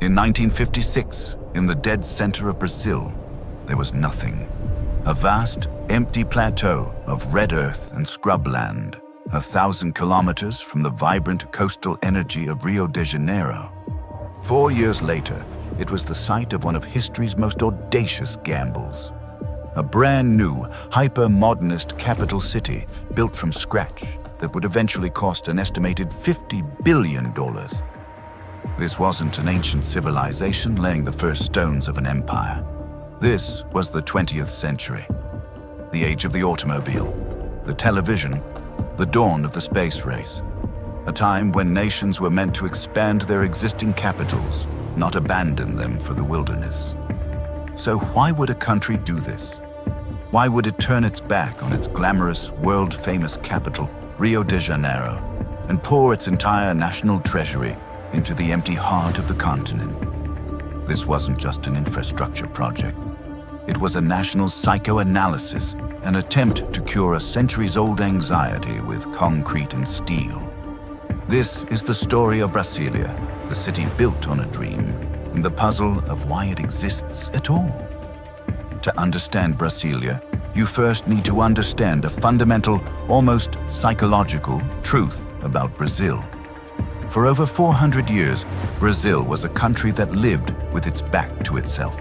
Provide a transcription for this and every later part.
in 1956, in the dead center of Brazil, there was nothing. A vast, empty plateau of red earth and scrubland, 1,000 kilometers from the vibrant coastal energy of Rio de Janeiro. 4 years later, it was the site of one of history's most audacious gambles. A brand new, hyper-modernist capital city built from scratch that would eventually cost an estimated $50 billion. This wasn't an ancient civilization laying the first stones of an empire. This was the 20th century, the age of the automobile, the television, the dawn of the space race, a time when nations were meant to expand their existing capitals, not abandon them for the wilderness. So why would a country do this? Why would it turn its back on its glamorous, world-famous capital, Rio de Janeiro, and pour its entire national treasury into the empty heart of the continent? This wasn't just an infrastructure project. It was a national psychoanalysis, an attempt to cure a centuries-old anxiety with concrete and steel. This is the story of Brasília, the city built on a dream, and the puzzle of why it exists at all. To understand Brasília, you first need to understand a fundamental, almost psychological, truth about Brazil. For over 400 years, Brazil was a country that lived with its back to itself.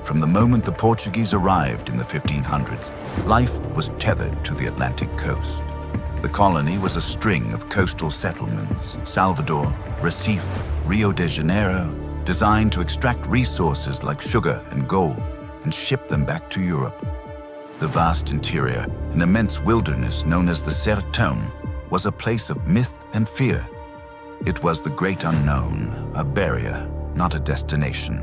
From the moment the Portuguese arrived in the 1500s, life was tethered to the Atlantic coast. The colony was a string of coastal settlements, Salvador, Recife, Rio de Janeiro, designed to extract resources like sugar and gold and ship them back to Europe. The vast interior, an immense wilderness known as the Sertão, was a place of myth and fear. It was the great unknown, a barrier, not a destination.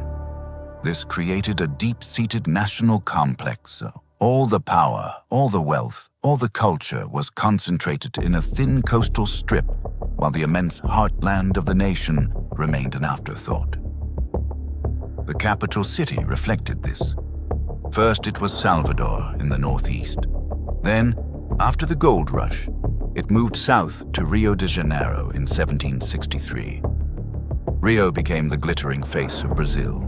This created a deep-seated national complex. All the power, all the wealth, all the culture was concentrated in a thin coastal strip, while the immense heartland of the nation remained an afterthought. The capital city reflected this. First, it was Salvador in the northeast. Then, after the gold rush, it moved south to Rio de Janeiro in 1763. Rio became the glittering face of Brazil.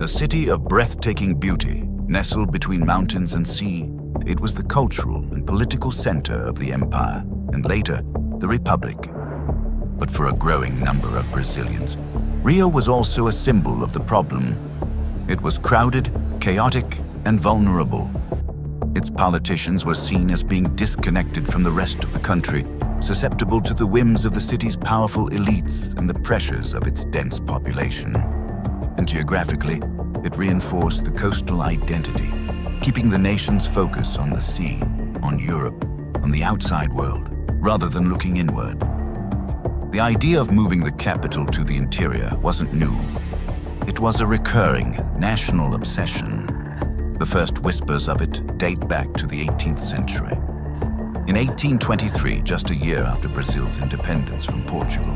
A city of breathtaking beauty, nestled between mountains and sea, it was the cultural and political center of the empire, and later, the Republic. But for a growing number of Brazilians, Rio was also a symbol of the problem. It was crowded, chaotic, and vulnerable. Its politicians were seen as being disconnected from the rest of the country, susceptible to the whims of the city's powerful elites and the pressures of its dense population. And geographically, it reinforced the coastal identity, keeping the nation's focus on the sea, on Europe, on the outside world, rather than looking inward. The idea of moving the capital to the interior wasn't new. It was a recurring national obsession. The first whispers of it date back to the 18th century. In 1823, just a year after Brazil's independence from Portugal,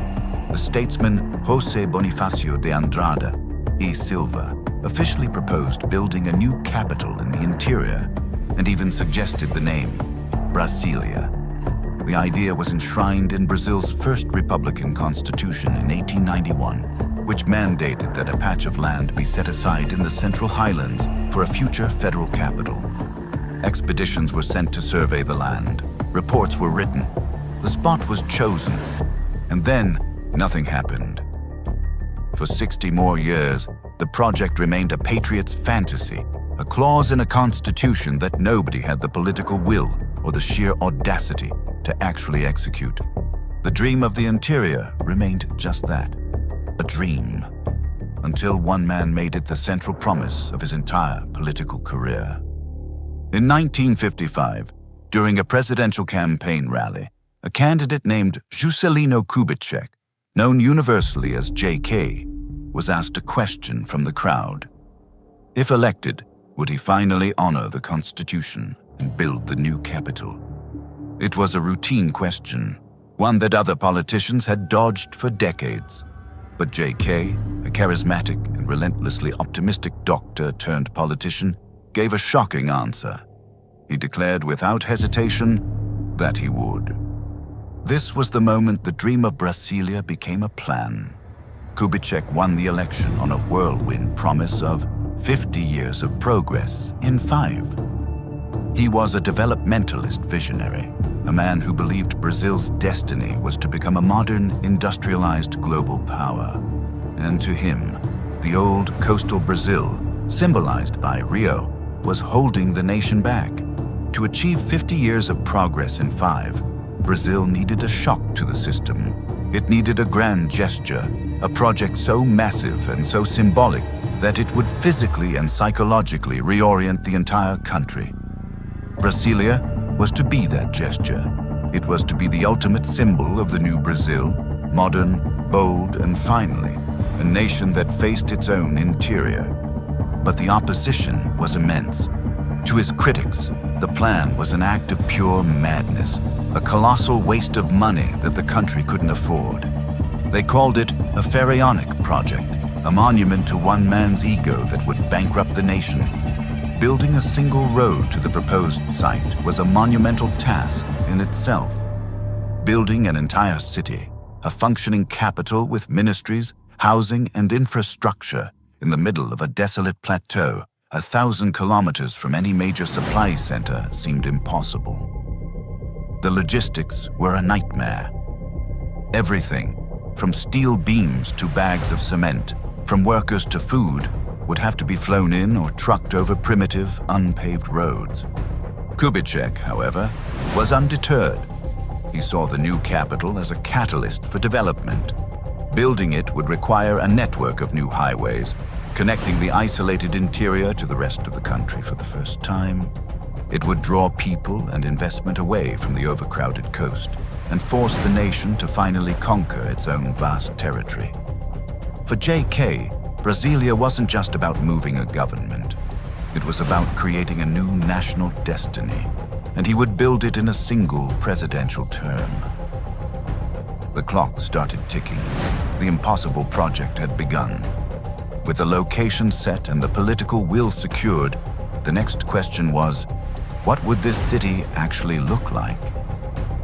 the statesman José Bonifácio de Andrada e Silva officially proposed building a new capital in the interior and even suggested the name Brasília. The idea was enshrined in Brazil's first republican constitution in 1891, which mandated that a patch of land be set aside in the Central Highlands for a future federal capital. Expeditions were sent to survey the land. Reports were written. The spot was chosen. And then, nothing happened. For 60 more years, the project remained a patriot's fantasy, a clause in a constitution that nobody had the political will or the sheer audacity to actually execute. The dream of the interior remained just that, a dream, until one man made it the central promise of his entire political career. In 1955, during a presidential campaign rally, a candidate named Juscelino Kubitschek, known universally as JK, was asked a question from the crowd. If elected, would he finally honor the Constitution and build the new capital? It was a routine question, one that other politicians had dodged for decades. But JK, a charismatic and relentlessly optimistic doctor turned politician, gave a shocking answer. He declared without hesitation that he would. This was the moment the dream of Brasília became a plan. Kubitschek won the election on a whirlwind promise of 50 years of progress in 5. He was a developmentalist visionary, a man who believed Brazil's destiny was to become a modern, industrialized global power. And to him, the old coastal Brazil, symbolized by Rio, was holding the nation back. To achieve 50 years of progress in 5, Brazil needed a shock to the system. It needed a grand gesture, a project so massive and so symbolic that it would physically and psychologically reorient the entire country. Brasília was to be that gesture. It was to be the ultimate symbol of the new Brazil, modern, bold, and finally, a nation that faced its own interior. But the opposition was immense. To his critics, the plan was an act of pure madness, a colossal waste of money that the country couldn't afford. They called it a pharaonic project, a monument to one man's ego that would bankrupt the nation. Building a single road to the proposed site was a monumental task in itself. Building an entire city, a functioning capital with ministries, housing, and infrastructure in the middle of a desolate plateau, 1,000 kilometers from any major supply center, seemed impossible. The logistics were a nightmare. Everything, from steel beams to bags of cement, from workers to food, would have to be flown in or trucked over primitive, unpaved roads. Kubitschek, however, was undeterred. He saw the new capital as a catalyst for development. Building it would require a network of new highways, connecting the isolated interior to the rest of the country for the first time. It would draw people and investment away from the overcrowded coast and force the nation to finally conquer its own vast territory. For J.K., Brasília wasn't just about moving a government. It was about creating a new national destiny, and he would build it in a single presidential term. The clock started ticking. The impossible project had begun. With the location set and the political will secured, the next question was, what would this city actually look like?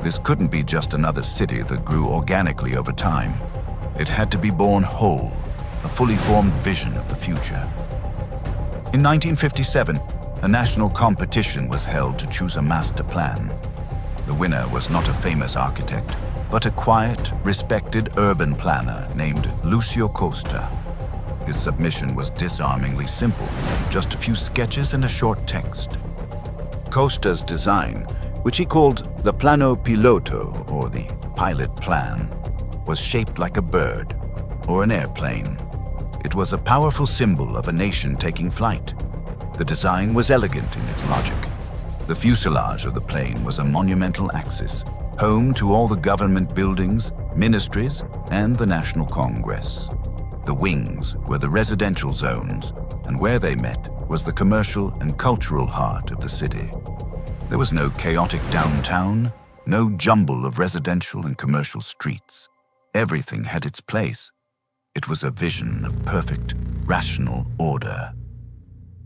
This couldn't be just another city that grew organically over time. It had to be born whole, a fully formed vision of the future. In 1957, a national competition was held to choose a master plan. The winner was not a famous architect, but a quiet, respected urban planner named Lúcio Costa. His submission was disarmingly simple, just a few sketches and a short text. Costa's design, which he called the plano piloto, or the pilot plan, was shaped like a bird or an airplane. It was a powerful symbol of a nation taking flight. The design was elegant in its logic. The fuselage of the plane was a monumental axis, home to all the government buildings, ministries, and the National Congress. The wings were the residential zones, and where they met was the commercial and cultural heart of the city. There was no chaotic downtown, no jumble of residential and commercial streets. Everything had its place. It was a vision of perfect, rational order.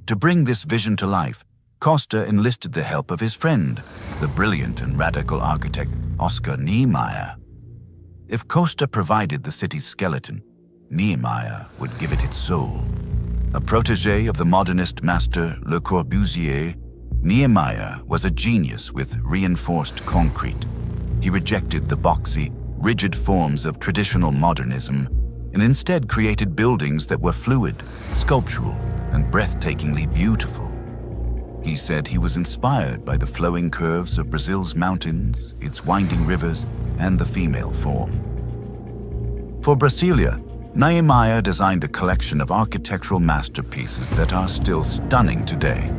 To bring this vision to life, Costa enlisted the help of his friend, the brilliant and radical architect Oscar Niemeyer. If Costa provided the city's skeleton, Niemeyer would give it its soul. A protégé of the modernist master Le Corbusier, Niemeyer was a genius with reinforced concrete. He rejected the boxy, rigid forms of traditional modernism and instead created buildings that were fluid, sculptural, and breathtakingly beautiful. He said he was inspired by the flowing curves of Brazil's mountains, its winding rivers, and the female form. For Brasília, Niemeyer designed a collection of architectural masterpieces that are still stunning today.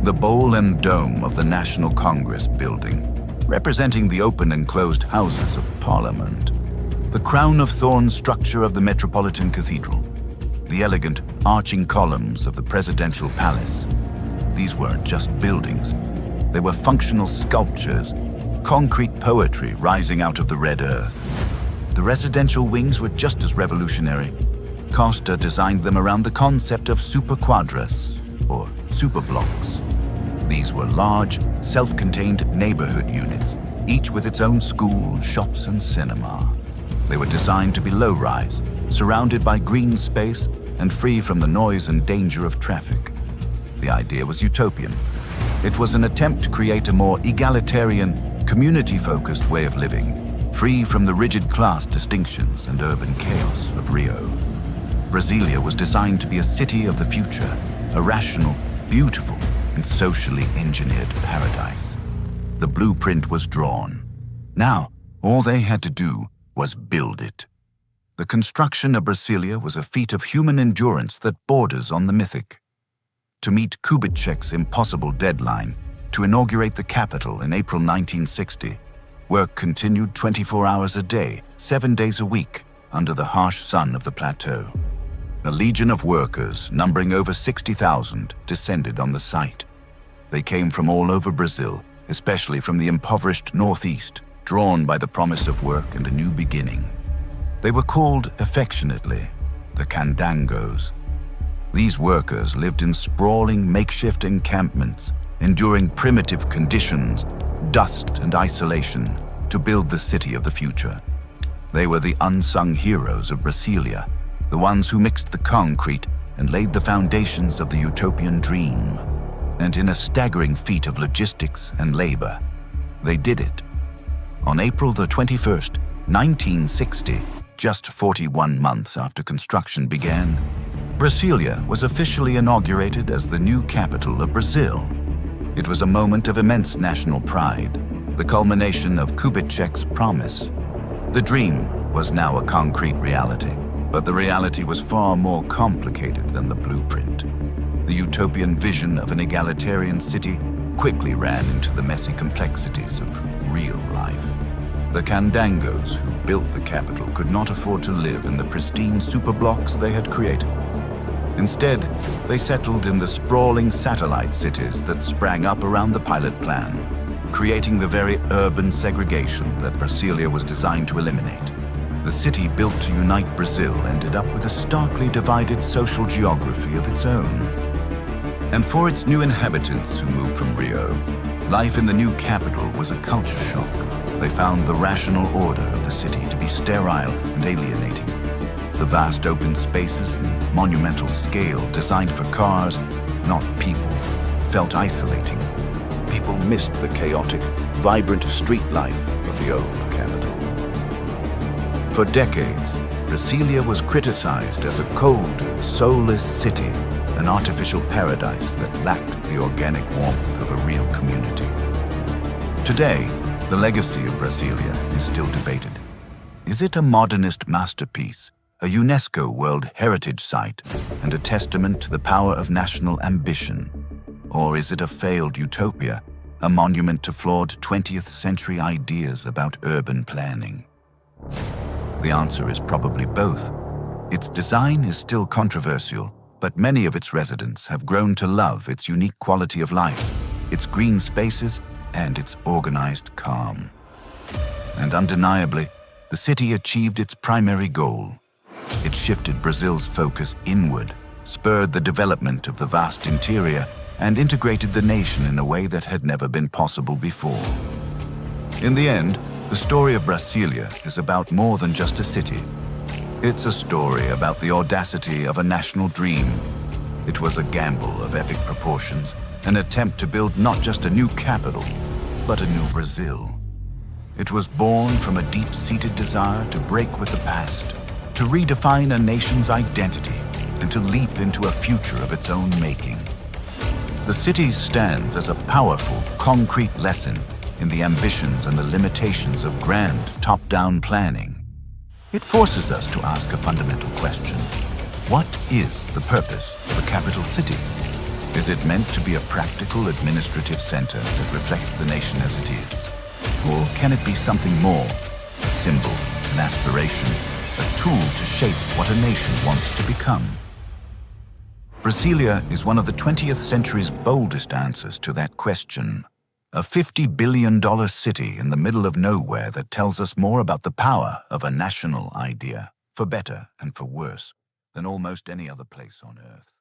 The bowl and dome of the National Congress building, representing the open and closed houses of Parliament. The crown-of-thorns structure of the Metropolitan Cathedral. The elegant, arching columns of the Presidential Palace. These weren't just buildings. They were functional sculptures, concrete poetry rising out of the red earth. The residential wings were just as revolutionary. Costa designed them around the concept of superquadras, or superblocks. These were large, self-contained neighborhood units, each with its own school, shops, and cinema. They were designed to be low-rise, surrounded by green space and free from the noise and danger of traffic. The idea was utopian. It was an attempt to create a more egalitarian, community-focused way of living, free from the rigid class distinctions and urban chaos of Rio. Brasília was designed to be a city of the future, a rational, beautiful, and socially engineered paradise. The blueprint was drawn. Now, all they had to do was build it. The construction of Brasília was a feat of human endurance that borders on the mythic. To meet Kubitschek's impossible deadline to inaugurate the capital in April 1960, work continued 24 hours a day, 7 days a week, under the harsh sun of the plateau. A legion of workers, numbering over 60,000, descended on the site. They came from all over Brazil, especially from the impoverished northeast, drawn by the promise of work and a new beginning. They were called affectionately the candangos. These workers lived in sprawling makeshift encampments, enduring primitive conditions, dust and isolation, to build the city of the future. They were the unsung heroes of Brasília, the ones who mixed the concrete and laid the foundations of the utopian dream. And in a staggering feat of logistics and labor, they did it. On April the 21st, 1960, just 41 months after construction began, Brasília was officially inaugurated as the new capital of Brazil. It was a moment of immense national pride, the culmination of Kubitschek's promise. The dream was now a concrete reality, but the reality was far more complicated than the blueprint. The utopian vision of an egalitarian city quickly ran into the messy complexities of real life. The candangos who built the capital could not afford to live in the pristine superblocks they had created. Instead, they settled in the sprawling satellite cities that sprang up around the pilot plan, creating the very urban segregation that Brasília was designed to eliminate. The city built to unite Brazil ended up with a starkly divided social geography of its own. And for its new inhabitants who moved from Rio, life in the new capital was a culture shock. They found the rational order of the city to be sterile and alienating. The vast open spaces and monumental scale designed for cars, not people, felt isolating. People missed the chaotic, vibrant street life of the old capital. For decades, Brasília was criticized as a cold, soulless city, an artificial paradise that lacked the organic warmth of a real community. Today, the legacy of Brasília is still debated. Is it a modernist masterpiece, a UNESCO World Heritage Site, and a testament to the power of national ambition? Or is it a failed utopia, a monument to flawed 20th century ideas about urban planning? The answer is probably both. Its design is still controversial, but many of its residents have grown to love its unique quality of life, its green spaces, and its organized calm. And undeniably, the city achieved its primary goal. It shifted Brazil's focus inward, spurred the development of the vast interior, and integrated the nation in a way that had never been possible before. In the end, the story of Brasília is about more than just a city. It's a story about the audacity of a national dream. It was a gamble of epic proportions, an attempt to build not just a new capital, but a new Brazil. It was born from a deep-seated desire to break with the past, to redefine a nation's identity, and to leap into a future of its own making. The city stands as a powerful, concrete lesson in the ambitions and the limitations of grand, top-down planning. It forces us to ask a fundamental question. What is the purpose of a capital city? Is it meant to be a practical administrative center that reflects the nation as it is? Or can it be something more, a symbol, an aspiration, a tool to shape what a nation wants to become? Brasília is one of the 20th century's boldest answers to that question. A $50 billion city in the middle of nowhere that tells us more about the power of a national idea, for better and for worse, than almost any other place on Earth.